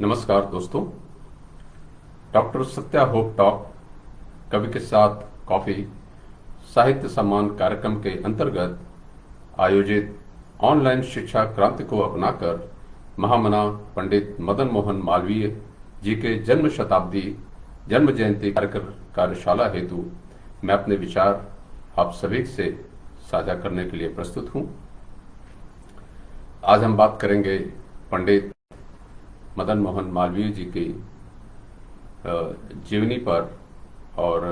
नमस्कार दोस्तों। Doctor Satya hope talk कवि के साथ कॉफी साहित्य सम्मान कार्यक्रम के अंतर्गत आयोजित ऑनलाइन शिक्षा क्रांति को अपनाकर महामना पंडित मदन मोहन मालवीय जी के जन्म जयंती कार्यशाला हेतु मैं अपने विचार आप सभी से साझा करने के लिए प्रस्तुत हूं। आज हम बात करेंगे पंडित मदन मोहन मालवीय जी की जीवनी पर और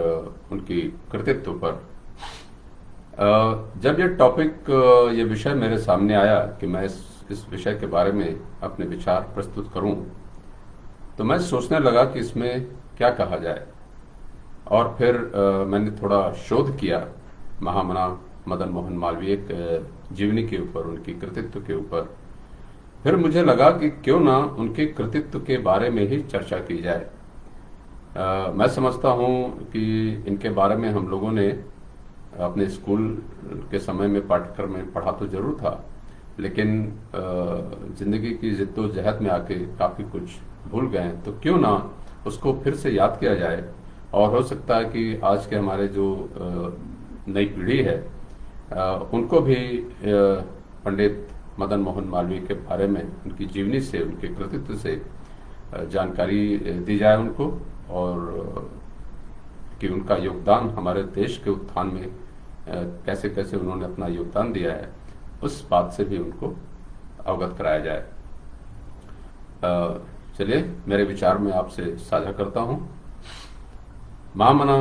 उनकी कृतित्व पर। जब ये विषय मेरे सामने आया कि मैं इस विषय के बारे में अपने विचार प्रस्तुत करूं, तो मैं सोचने लगा कि इसमें क्या कहा जाए। और फिर मैंने थोड़ा शोध किया महामना मदन मोहन मालवीय के जीवनी के ऊपर, उनकी कृतित्व के ऊपर। फिर मुझे लगा कि क्यों ना उनके कृतित्व के बारे में ही चर्चा की जाए। मैं समझता हूं कि इनके बारे में हम लोगों ने अपने स्कूल के समय में पाठ्यक्रम में पढ़ा तो जरूर था, लेकिन जिंदगी की जिद्दोजहद में आके काफी कुछ भूल गए। तो क्यों ना उसको फिर से याद किया जाए, और हो सकता है कि आज के हमारे जो नई पीढ़ी है उनको भी पंडित मदन मोहन मालवीय के बारे में, उनकी जीवनी से, उनके कृतित्व से जानकारी दी जाए उनको, और कि उनका योगदान हमारे देश के उत्थान में कैसे कैसे उन्होंने अपना योगदान दिया है, उस बात से भी उनको अवगत कराया जाए। चलिए मेरे विचार में आपसे साझा करता हूं। महामना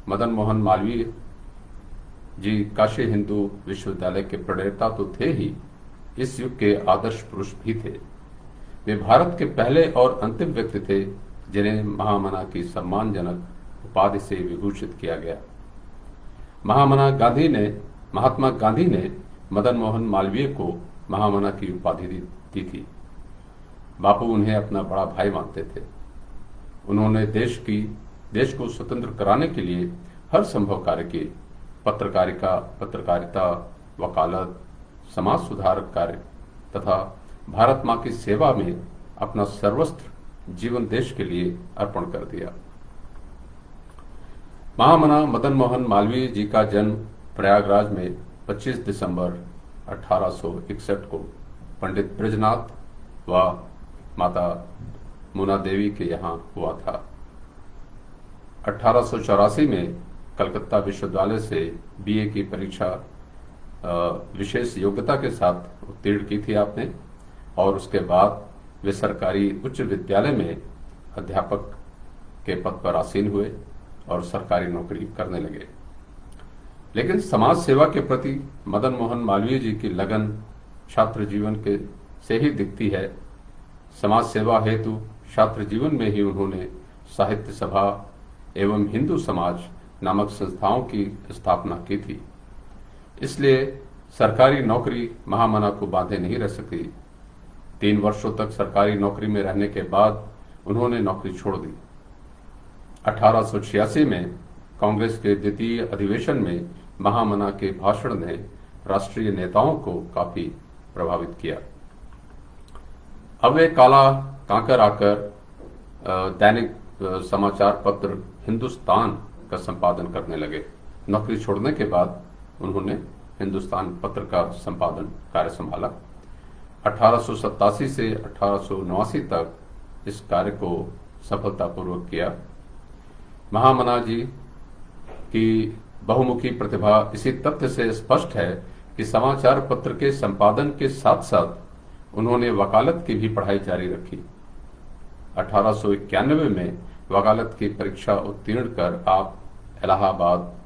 मदन मोहन मालवीय जी काशी हिंदू विश्वविद्यालय के प्रणेता तो थे ही, इस युग के आदर्श पुरुष भी थे। वे भारत के पहले और अंतिम व्यक्ति थे जिन्हें महामना की सम्मानजनक उपाधि से विभूषित किया गया। महात्मा गांधी ने मदन मोहन मालवीय को महामना की उपाधि दी थी। बापू उन्हें अपना बड़ा भाई मानते थे। उन्होंने देश को स्वतंत्र कराने के लिए हर संभव कार्य किए। पत्रकारिता, वकालत, समाज सुधार कार्य तथा भारत मां की सेवा में अपना सर्वस्व जीवन देश के लिए अर्पण कर दिया। महामना मदन मोहन मालवीय जी का जन्म प्रयागराज में 25 दिसंबर 1861 को पंडित ब्रजनाथ व माता मुना देवी के यहाँ हुआ था। 1884 में कलकत्ता विश्वविद्यालय से बीए की परीक्षा विशेष योग्यता के साथ उत्तीर्ण की थी आपने, और उसके बाद वे सरकारी उच्च विद्यालय में अध्यापक के पद पर आसीन हुए और सरकारी नौकरी करने लगे। लेकिन समाज सेवा के प्रति मदन मोहन मालवीय जी की लगन छात्र जीवन के से ही दिखती है। समाज सेवा हेतु छात्र जीवन में ही उन्होंने साहित्य सभा एवं हिंदू समाज नामक संस्थाओं की स्थापना की थी। इसलिए सरकारी नौकरी महामना को बांधे नहीं रह सकी। 3 वर्षों तक सरकारी नौकरी में रहने के बाद उन्होंने नौकरी छोड़ दी। 1886 में कांग्रेस के द्वितीय अधिवेशन में महामना के भाषण ने राष्ट्रीय नेताओं को काफी प्रभावित किया। अब वे काला कांकर आकर दैनिक समाचार पत्र हिंदुस्तान का संपादन करने लगे। नौकरी छोड़ने के बाद उन्होंने हिंदुस्तान पत्र का संपादन कार्य संभाला। 1887 से 1889 तक इस कार्य को सफलतापूर्वक किया। महामना जी की बहुमुखी प्रतिभा इसी तथ्य से स्पष्ट है कि समाचार पत्र के संपादन के साथ साथ उन्होंने वकालत की भी पढ़ाई जारी रखी। 1891 में वकालत की परीक्षा उत्तीर्ण कर आप इलाहाबाद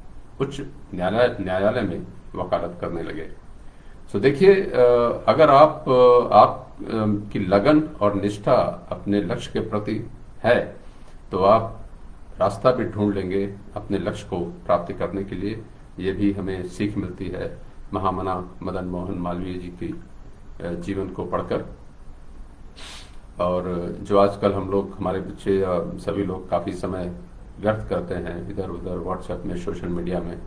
उच्च न्यायालय में वकालत करने लगे। तो देखिए, अगर आप की लगन और निष्ठा अपने लक्ष्य के प्रति है तो आप रास्ता भी ढूंढ लेंगे अपने लक्ष्य को प्राप्ति करने के लिए। ये भी हमें सीख मिलती है महामना मदन मोहन मालवीय जी की जीवन को पढ़कर। और जो आजकल हम लोग, हमारे बच्चे सभी लोग काफी समय व्यर्थ करते हैं इधर उधर व्हाट्सएप में, सोशल मीडिया में,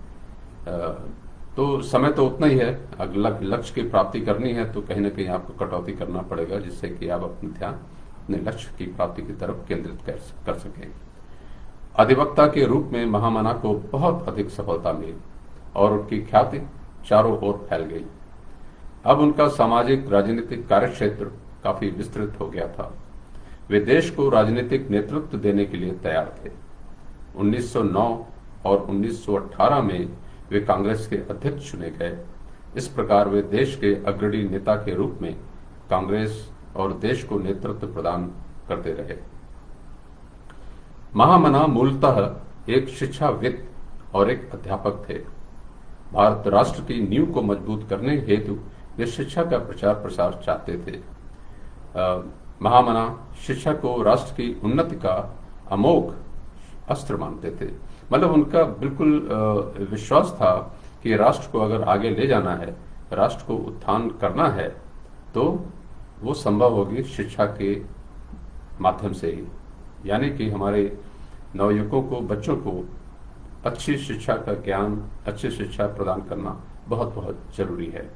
तो समय तो उतना ही है। अगर लक्ष्य की प्राप्ति करनी है तो कहीं ना कहीं आपको कटौती करना पड़ेगा, जिससे कि आप अपना ध्यान अपने लक्ष्य की प्राप्ति की तरफ केंद्रित कर सकें। अधिवक्ता के रूप में महामना को बहुत अधिक सफलता मिली और उनकी ख्याति चारों ओर फैल गई। अब उनका सामाजिक राजनीतिक कार्यक्षेत्र काफी विस्तृत हो गया था। वे देश को राजनीतिक नेतृत्व देने के लिए तैयार थे। 1909 और 1918 में वे कांग्रेस के अध्यक्ष चुने गए। इस प्रकार वे देश के अग्रणी नेता के रूप में कांग्रेस और देश को नेतृत्व प्रदान करते रहे। महामना मूलतः एक शिक्षाविद और एक अध्यापक थे। भारत राष्ट्र की नींव को मजबूत करने हेतु वे शिक्षा का प्रचार प्रसार चाहते थे। महामना शिक्षा को राष्ट्र की उन्नति का अमोघ अस्त्र मानते थे। मतलब उनका बिल्कुल विश्वास था कि राष्ट्र को अगर आगे ले जाना है, राष्ट्र को उत्थान करना है, तो वो संभव होगी शिक्षा के माध्यम से ही। यानी कि हमारे नवयुवकों को, बच्चों को अच्छी शिक्षा का ज्ञान, अच्छी शिक्षा प्रदान करना बहुत बहुत जरूरी है।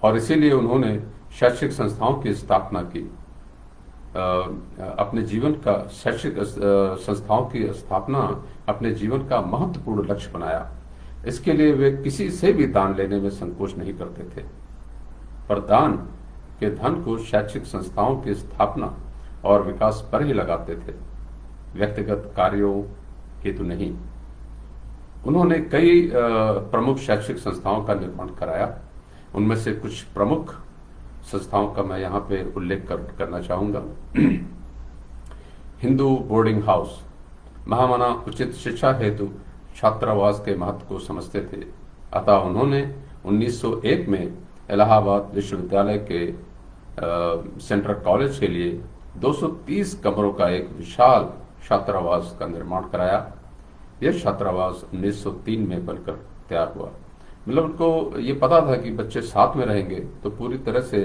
और इसीलिए उन्होंने शैक्षिक संस्थाओं की स्थापना की। अपने जीवन का शैक्षिक संस्थाओं की स्थापना अपने जीवन का महत्वपूर्ण लक्ष्य बनाया। इसके लिए वे किसी से भी दान लेने में संकोच नहीं करते थे, पर दान के धन को शैक्षिक संस्थाओं की स्थापना और विकास पर ही लगाते थे, व्यक्तिगत कार्यों हेतु नहीं। उन्होंने कई प्रमुख शैक्षिक संस्थाओं का निर्माण कराया। उनमें से कुछ प्रमुख संस्थाओं का मैं यहाँ पे उल्लेख करना चाहूंगा। Hindu boarding house. महामना उचित शिक्षा हेतु छात्रावास के महत्व को समझते थे, अतः उन्होंने 1901 में इलाहाबाद विश्वविद्यालय के सेंट्रल कॉलेज के लिए 230 कमरों का एक विशाल छात्रावास का निर्माण कराया। यह छात्रावास 1903 में बनकर तैयार हुआ। मतलब उनको ये पता था कि बच्चे साथ में रहेंगे तो पूरी तरह से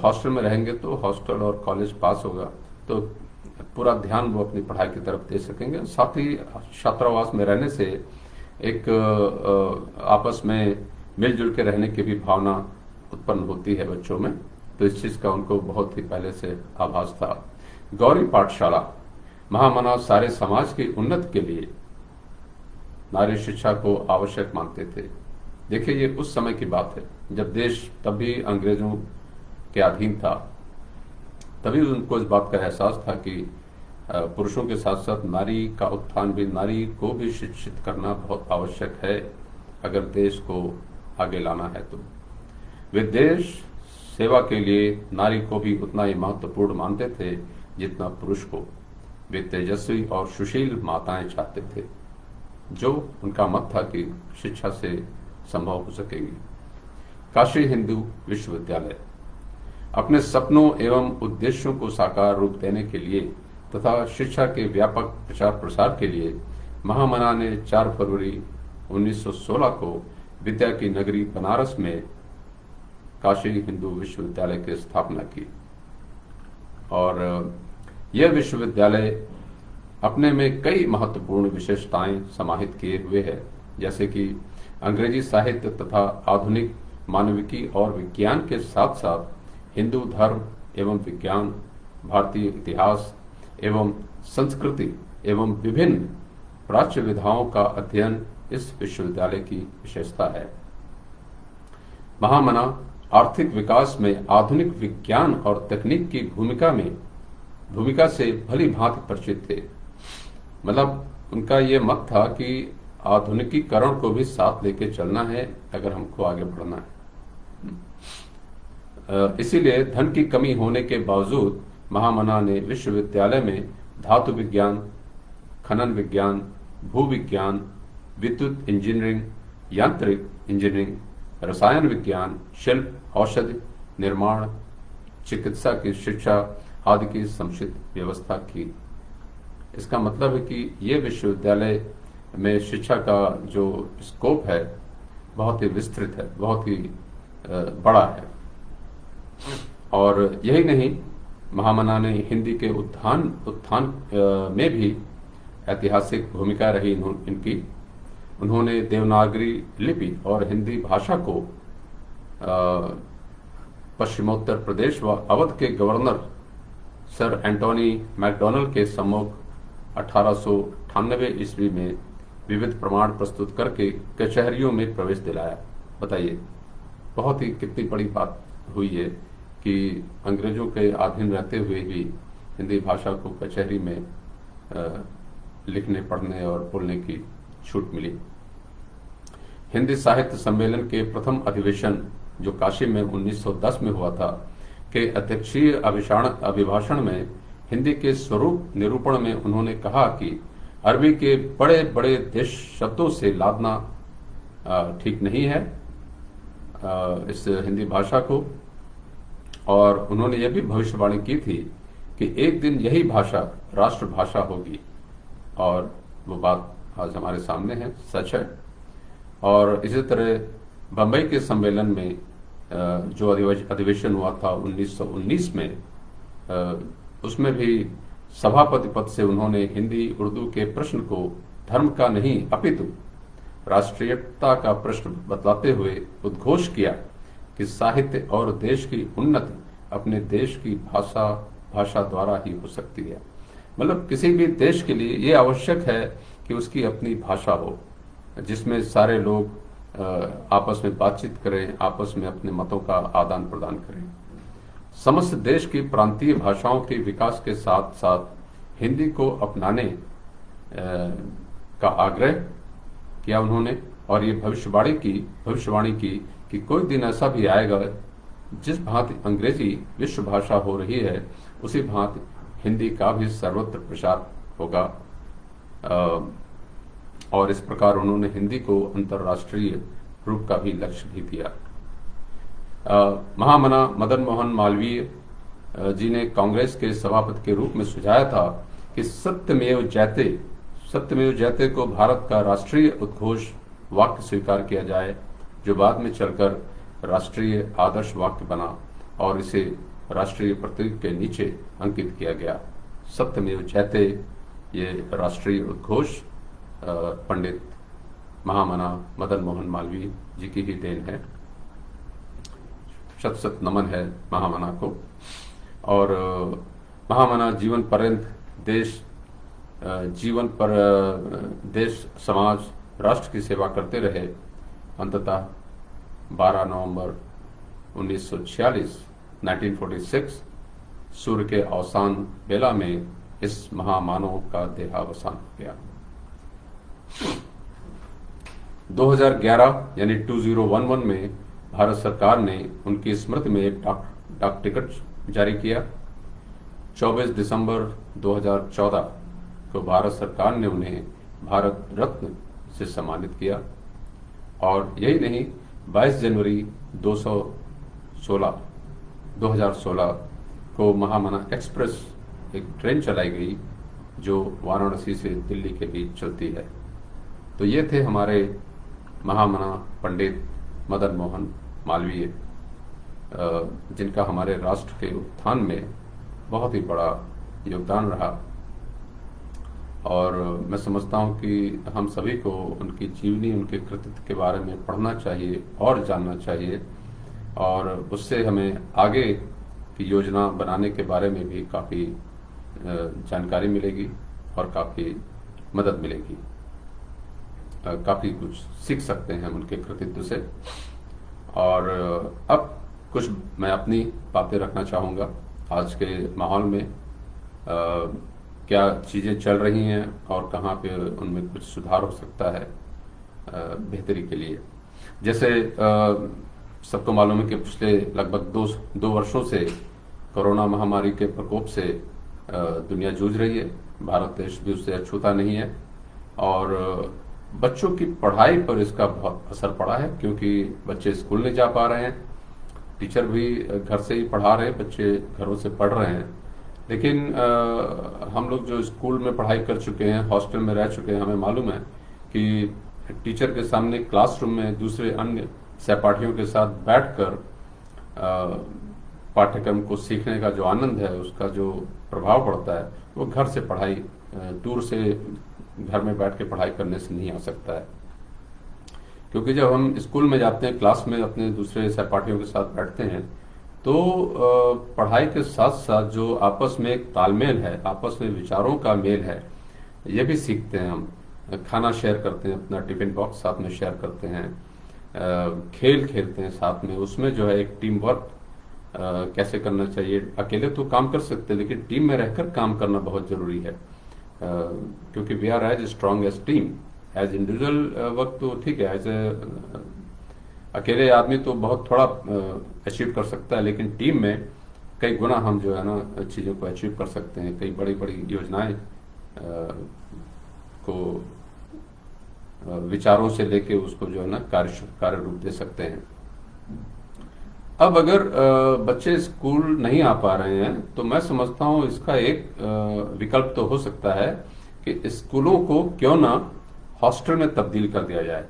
हॉस्टल में रहेंगे तो हॉस्टल और कॉलेज पास होगा, तो पूरा ध्यान वो अपनी पढ़ाई की तरफ दे सकेंगे। साथ ही छात्रावास में रहने से एक आपस में मिलजुल के रहने की भी भावना उत्पन्न होती है बच्चों में, तो इस चीज का उनको बहुत ही पहले से आभास था। गौरी पाठशाला। महामना सारे समाज की उन्नति के लिए नारी शिक्षा को आवश्यक मानते थे। देखिए, ये उस समय की बात है जब देश तब भी अंग्रेजों के अधीन था। तभी उनको इस बात का एहसास था कि पुरुषों के साथ साथ नारी का उत्थान भी, नारी को भी शिक्षित करना बहुत आवश्यक है अगर देश को आगे लाना है। तो वे देश सेवा के लिए नारी को भी उतना ही महत्वपूर्ण मानते थे जितना पुरुष को। वे तेजस्वी और सुशील माताएं चाहते थे, जो उनका मत था कि शिक्षा से संभव हो सकेगी। काशी हिंदू विश्वविद्यालय। अपने सपनों एवं उद्देश्यों को साकार रूप देने के लिए तथा शिक्षा के व्यापक प्रचार प्रसार के लिए महामना ने 4 फरवरी 1916 को विद्या की नगरी बनारस में काशी हिंदू विश्वविद्यालय की स्थापना की। और यह विश्वविद्यालय अपने में कई महत्वपूर्ण विशेषताएं समाहित किए हुए है, जैसे कि अंग्रेजी साहित्य तथा आधुनिक मानविकी और विज्ञान के साथ साथ हिंदू धर्म एवं विज्ञान, भारतीय इतिहास एवं संस्कृति एवं विभिन्न प्राच्य विधाओं का अध्ययन इस विश्वविद्यालय की विशेषता है। महामना आर्थिक विकास में आधुनिक विज्ञान और तकनीक की भूमिका से भली भांति परिचित थे। मतलब उनका ये मत था कि आधुनिकीकरण को भी साथ लेके चलना है अगर हमको आगे बढ़ना है। इसीलिए धन की कमी होने के बावजूद महामना ने विश्वविद्यालय में धातु विज्ञान, खनन विज्ञान, भू विज्ञान, विद्युत इंजीनियरिंग, यांत्रिक इंजीनियरिंग, रसायन विज्ञान, शिल्प, औषधि निर्माण, चिकित्सा की शिक्षा आदि की समुचित व्यवस्था की। इसका मतलब है कि ये विश्वविद्यालय में शिक्षा का जो स्कोप है बहुत ही विस्तृत है, बहुत ही बड़ा है। और यही नहीं, महामना ने हिंदी के उत्थान में भी ऐतिहासिक भूमिका रही इनकी। उन्होंने देवनागरी लिपि और हिंदी भाषा को पश्चिमोत्तर प्रदेश व अवध के गवर्नर सर एंटोनी मैकडोनल्ड के सम्मुख 1898 ईस्वी में विविध प्रमाण प्रस्तुत करके कचहरियों में प्रवेश दिलाया। बताइए, बहुत ही कितनी बड़ी बात हुई है कि अंग्रेजों के अधीन रहते हुए भी हिंदी भाषा को कचहरी में लिखने, पढ़ने और बोलने की छूट मिली। हिंदी साहित्य सम्मेलन के प्रथम अधिवेशन जो काशी में 1910 में हुआ था के अध्यक्षीय अभिभाषण में हिंदी के स्वरूप निरूपण में उन्होंने कहा कि अरबी के बड़े बड़े देश शब्दों से लादना ठीक नहीं है इस हिंदी भाषा को, और उन्होंने यह भी भविष्यवाणी की थी कि एक दिन यही भाषा राष्ट्रभाषा होगी, और वो बात आज हमारे सामने है, सच है। और इसी तरह बंबई के सम्मेलन में जो अधिवेशन हुआ था 1919 में, उसमें भी सभापति पद से उन्होंने हिंदी उर्दू के प्रश्न को धर्म का नहीं अपितु राष्ट्रीयता का प्रश्न बतलाते हुए उद्घोष किया कि साहित्य और देश की उन्नति अपने देश की भाषा द्वारा ही हो सकती है। मतलब किसी भी देश के लिए ये आवश्यक है कि उसकी अपनी भाषा हो, जिसमें सारे लोग आपस में बातचीत करें, आपस में अपने मतों का आदान प्रदान करें। समस्त देश की प्रांतीय भाषाओं के विकास के साथ साथ हिंदी को अपनाने का आग्रह किया उन्होंने, और ये भविष्यवाणी की कि कोई दिन ऐसा भी आएगा जिस भांति अंग्रेजी विश्व भाषा हो रही है उसी भांति हिंदी का भी सर्वत्र प्रचार होगा। और इस प्रकार उन्होंने हिंदी को अंतर्राष्ट्रीय रूप का भी लक्ष्य भी दिया। महामना मदन मोहन मालवीय जी ने कांग्रेस के सभापति के रूप में सुझाया था कि सत्यमेव जयते को भारत का राष्ट्रीय उद्घोष वाक्य स्वीकार किया जाए, जो बाद में चलकर राष्ट्रीय आदर्श वाक्य बना और इसे राष्ट्रीय प्रतीक के नीचे अंकित किया गया। सत्यमेव जयते ये राष्ट्रीय उद्घोष पंडित महामना मदन मोहन मालवीय जी की ही देन है। शत शत नमन है महामना को। और महामना जीवन पर देश, समाज, राष्ट्र की सेवा करते रहे। अंततः 12 नवंबर 1946 सूर्य के अवसान बेला में इस महामानव का देहावसान हो गया। 2011 यानी 2011 में भारत सरकार ने उनकी स्मृति में एक डाक टिकट जारी किया। 24 दिसंबर 2014 को भारत सरकार ने उन्हें भारत रत्न से सम्मानित किया। और यही नहीं, 22 जनवरी 2016 को महामना एक्सप्रेस एक ट्रेन चलाई गई जो वाराणसी से दिल्ली के बीच चलती है। तो ये थे हमारे महामना पंडित मदन मोहन मालवीय, जिनका हमारे राष्ट्र के उत्थान में बहुत ही बड़ा योगदान रहा। और मैं समझता हूँ कि हम सभी को उनकी जीवनी, उनके कृतित्व के बारे में पढ़ना चाहिए और जानना चाहिए, और उससे हमें आगे की योजना बनाने के बारे में भी काफ़ी जानकारी मिलेगी और काफ़ी मदद मिलेगी। काफ़ी कुछ सीख सकते हैं हम उनके कृतित्व से। और अब कुछ मैं अपनी बातें रखना चाहूँगा। आज के माहौल में क्या चीज़ें चल रही हैं और कहाँ पे उनमें कुछ सुधार हो सकता है बेहतरी के लिए। जैसे सबको मालूम है कि पिछले लगभग दो वर्षों से कोरोना महामारी के प्रकोप से दुनिया जूझ रही है। भारत देश भी उससे अछूता नहीं है, और बच्चों की पढ़ाई पर इसका बहुत असर पड़ा है, क्योंकि बच्चे स्कूल नहीं जा पा रहे हैं, टीचर भी घर से ही पढ़ा रहे हैं, बच्चे घरों से पढ़ रहे हैं। लेकिन हम लोग जो स्कूल में पढ़ाई कर चुके हैं, हॉस्टल में रह चुके हैं, हमें मालूम है कि टीचर के सामने क्लासरूम में दूसरे अन्य सहपाठियों के साथ बैठकर पाठ्यक्रम को सीखने का जो आनंद है, उसका जो प्रभाव पड़ता है, वो घर से पढ़ाई, दूर से घर में बैठ के पढ़ाई करने से नहीं आ सकता है। क्योंकि जब हम स्कूल में जाते हैं, क्लास में अपने दूसरे सहपाठियों के साथ बैठते हैं, तो पढ़ाई के साथ साथ जो आपस में एक तालमेल है, आपस में विचारों का मेल है, ये भी सीखते हैं हम। खाना शेयर करते हैं, अपना टिफिन बॉक्स साथ में शेयर करते हैं, खेल खेलते हैं साथ में। उसमें जो है एक टीम वर्क कैसे करना चाहिए। अकेले तो काम कर सकते हैं, लेकिन टीम में रहकर काम करना बहुत जरूरी है, क्योंकि we are as strong as team. As individual work तो ठीक है, एज ए अकेले आदमी तो बहुत थोड़ा अचीव कर सकता है, लेकिन टीम में कई गुना हम जो है ना चीज़ों को अचीव कर सकते हैं। कई बड़ी बड़ी योजनाएं को विचारों से लेके उसको जो है ना कार्य रूप दे सकते हैं। अब अगर बच्चे स्कूल नहीं आ पा रहे हैं, तो मैं समझता हूँ इसका एक विकल्प तो हो सकता है कि स्कूलों को क्यों ना हॉस्टल में तब्दील कर दिया जाए।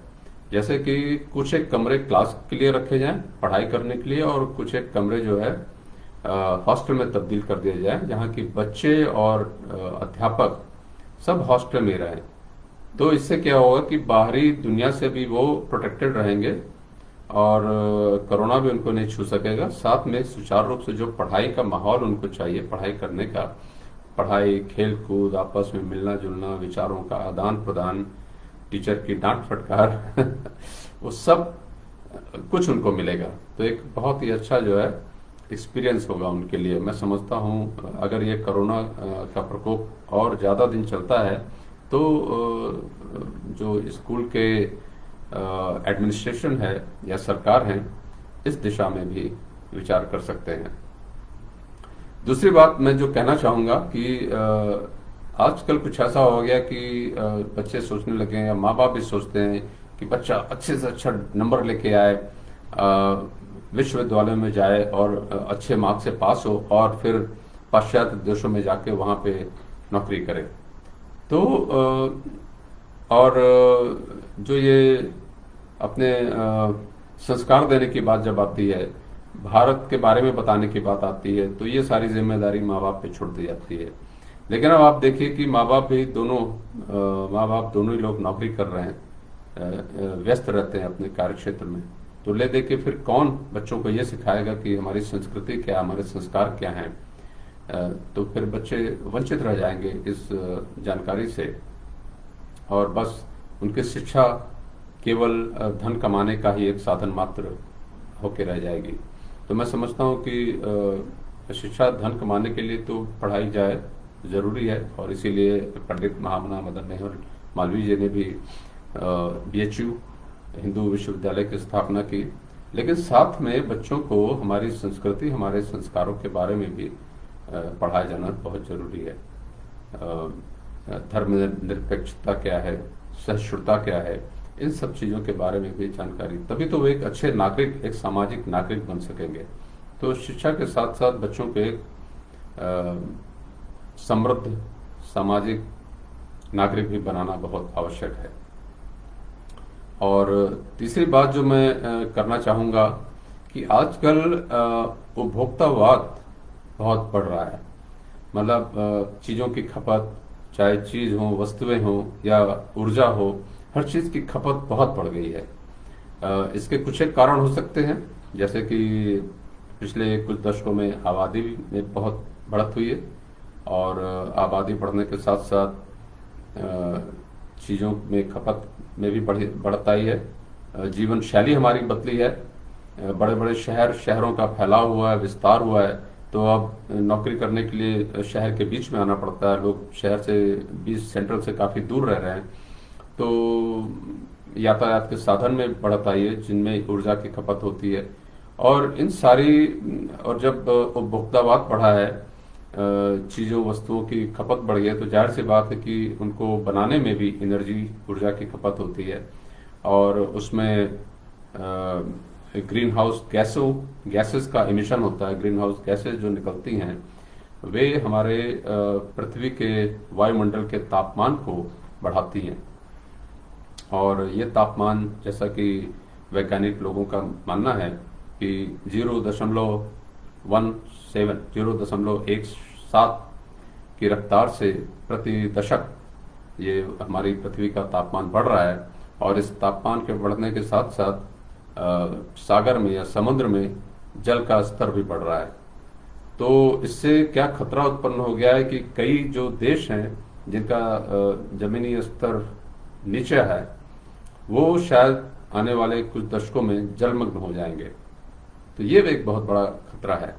जैसे कि कुछ एक कमरे क्लास के लिए रखे जाएं पढ़ाई करने के लिए, और कुछ एक कमरे जो है हॉस्टल में तब्दील कर दिया जाए, जहाँ की बच्चे और अध्यापक सब हॉस्टल में रहें। तो इससे क्या होगा कि बाहरी दुनिया से भी वो प्रोटेक्टेड रहेंगे और कोरोना भी उनको नहीं छू सकेगा। साथ में सुचारू रूप से जो पढ़ाई का माहौल उनको चाहिए पढ़ाई करने का, पढ़ाई, खेल कूद, आपस में मिलना जुलना, विचारों का आदान प्रदान, टीचर की डांट फटकार वो सब कुछ उनको मिलेगा। तो एक बहुत ही अच्छा जो है एक्सपीरियंस होगा उनके लिए। मैं समझता हूँ अगर ये कोरोना का प्रकोप और ज़्यादा दिन चलता है, तो जो स्कूल के एडमिनिस्ट्रेशन है या सरकार है, इस दिशा में भी विचार कर सकते हैं। दूसरी बात मैं जो कहना चाहूँगा कि आजकल कुछ ऐसा हो गया कि बच्चे सोचने लगे हैं, या माँ बाप भी सोचते हैं कि बच्चा अच्छे से अच्छा नंबर लेके आए, विश्वविद्यालय में जाए और अच्छे मार्क्स से पास हो, और फिर पाश्चात्य देशों में जाके वहाँ पे नौकरी करे। तो और जो ये अपने संस्कार देने की बात जब आती है, भारत के बारे में बताने की बात आती है, तो ये सारी जिम्मेदारी माँ बाप पे छोड़ दी जाती है। लेकिन अब आप देखिए कि माँ बाप दोनों ही लोग नौकरी कर रहे हैं, व्यस्त रहते हैं अपने कार्य क्षेत्र में। तो ले दे के फिर कौन बच्चों को ये सिखाएगा कि हमारी संस्कृति क्या, हमारे संस्कार क्या हैं। तो फिर बच्चे वंचित रह जाएंगे इस जानकारी से, और बस उनकी शिक्षा केवल धन कमाने का ही एक साधन मात्र होके रह जाएगी। तो मैं समझता हूँ कि शिक्षा धन कमाने के लिए तो पढ़ाई जाए, जरूरी है, और इसीलिए पंडित महामना मदन नेहरू मालवीय जी ने भी BHU हिंदू विश्वविद्यालय की स्थापना की। लेकिन साथ में बच्चों को हमारी संस्कृति, हमारे संस्कारों के बारे में भी पढ़ाया जाना बहुत जरूरी है। धर्मनिरपेक्षता क्या है, सहिष्णुता क्या है, इन सब चीज़ों के बारे में भी जानकारी, तभी तो वो एक अच्छे नागरिक, एक सामाजिक नागरिक बन सकेंगे। तो शिक्षा के साथ साथ बच्चों को एक समृद्ध सामाजिक नागरिक भी बनाना बहुत आवश्यक है। और तीसरी बात जो मैं करना चाहूँगा कि आजकल उपभोक्तावाद बहुत बढ़ रहा है। मतलब चीज़ों की खपत, चाहे चीज़ हो, वस्तुएं हो या ऊर्जा हो, हर चीज़ की खपत बहुत बढ़ गई है। इसके कुछ एक कारण हो सकते हैं, जैसे कि पिछले कुछ दशकों में आबादी में बहुत बढ़त हुई है, और आबादी बढ़ने के साथ साथ चीज़ों में खपत में भी बढ़त आई है। जीवन शैली हमारी बदली है, बड़े बड़े शहरों का फैलाव हुआ है, विस्तार हुआ है। तो अब नौकरी करने के लिए शहर के बीच में आना पड़ता है, लोग शहर से बीच सेंट्रल से काफ़ी दूर रह रहे हैं। तो यातायात के साधन में बढ़त आई है, जिनमें ऊर्जा की खपत होती है। और इन सारी, और जब उपभोक्तावाद बढ़ा है, चीज़ों वस्तुओं की खपत बढ़ गई है, तो जाहिर सी बात है कि उनको बनाने में भी एनर्जी, ऊर्जा की खपत होती है। और उसमें ग्रीन हाउस गैसेस का इमिशन होता है। ग्रीन हाउस गैसेस जो निकलती हैं, वे हमारे पृथ्वी के वायुमंडल के तापमान को बढ़ाती हैं। और ये तापमान, जैसा कि वैज्ञानिक लोगों का मानना है कि 0.17 की रफ्तार से प्रति दशक ये हमारी पृथ्वी का तापमान बढ़ रहा है। और इस तापमान के बढ़ने के साथ साथ सागर में या समुद्र में जल का स्तर भी बढ़ रहा है। तो इससे क्या खतरा उत्पन्न हो गया है कि कई जो देश हैं जिनका जमीनी स्तर नीचे है, वो शायद आने वाले कुछ दशकों में जलमग्न हो जाएंगे। तो ये एक बहुत बड़ा खतरा है।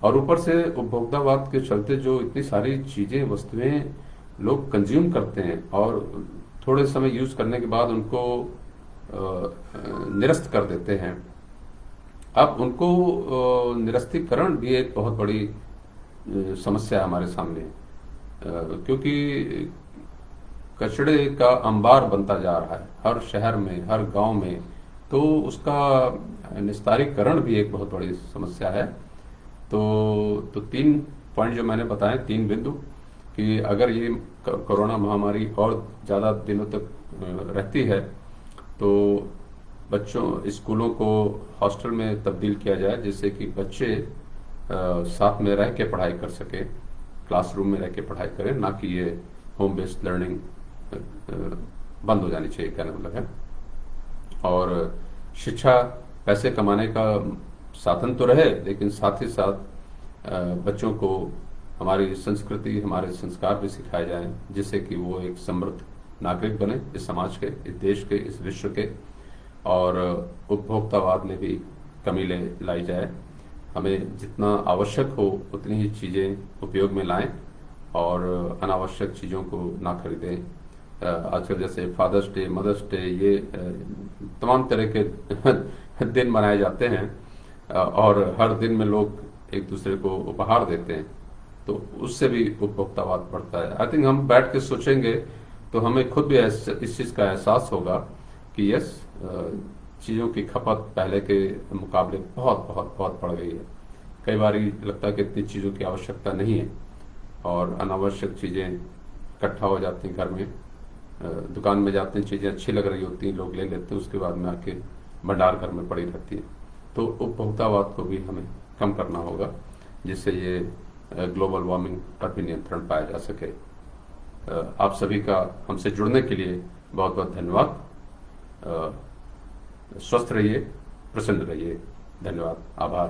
और ऊपर से उपभोक्तावाद के चलते जो इतनी सारी चीजें, वस्तुएं लोग कंज्यूम करते हैं और थोड़े समय यूज करने के बाद उनको निरस्त कर देते हैं। अब उनको निरस्तीकरण भी एक बहुत बड़ी समस्या है हमारे सामने, क्योंकि कचड़े का अंबार बनता जा रहा है हर शहर में, हर गांव में। तो उसका निस्तारीकरण भी एक बहुत बड़ी समस्या है। तो 3 पॉइंट जो मैंने बताए, 3 बिंदु, कि अगर ये कोरोना महामारी और ज़्यादा दिनों तक रहती है तो बच्चों, स्कूलों को हॉस्टल में तब्दील किया जाए, जिससे कि बच्चे साथ में रह के पढ़ाई कर सके, क्लासरूम में रह के पढ़ाई करें, ना कि ये होम बेस्ड लर्निंग बंद हो जानी चाहिए, कहने मतलब है। और शिक्षा पैसे कमाने का साधन तो रहे, लेकिन साथ ही साथ बच्चों को हमारी संस्कृति, हमारे संस्कार भी सिखाए जाएं, जिससे कि वो एक समृद्ध नागरिक बने इस समाज के, इस देश के, इस विश्व के। और उपभोक्तावाद में भी कमी लाई जाए। हमें जितना आवश्यक हो उतनी ही चीज़ें उपयोग में लाएं और अनावश्यक चीज़ों को ना खरीदें। आजकल जैसे फादर्स डे, मदर्स डे, ये तमाम तरह के दिन मनाए जाते हैं और हर दिन में लोग एक दूसरे को उपहार देते हैं, तो उससे भी उपभोक्तावाद बढ़ता है। आई थिंक हम बैठ के सोचेंगे तो हमें खुद भी इस चीज़ का एहसास होगा कि यस, चीज़ों की खपत पहले के मुकाबले बहुत बहुत बहुत बढ़ गई है। कई बार लगता है कि इतनी चीज़ों की आवश्यकता नहीं है और अनावश्यक चीज़ें इकट्ठा हो जाती हैं घर में। दुकान में जाते हैं, चीज़ें अच्छी लग रही होती हैं, लोग ले लेते हैं, उसके बाद में आके भंडार घर में पड़ी रहती हैं। तो उपभोक्तावाद को भी हमें कम करना होगा, जिससे ये ग्लोबल वार्मिंग पर भी नियंत्रण पाया जा सके। आप सभी का हमसे जुड़ने के लिए बहुत बहुत धन्यवाद। स्वस्थ रहिए, प्रसन्न रहिए। धन्यवाद, आभार।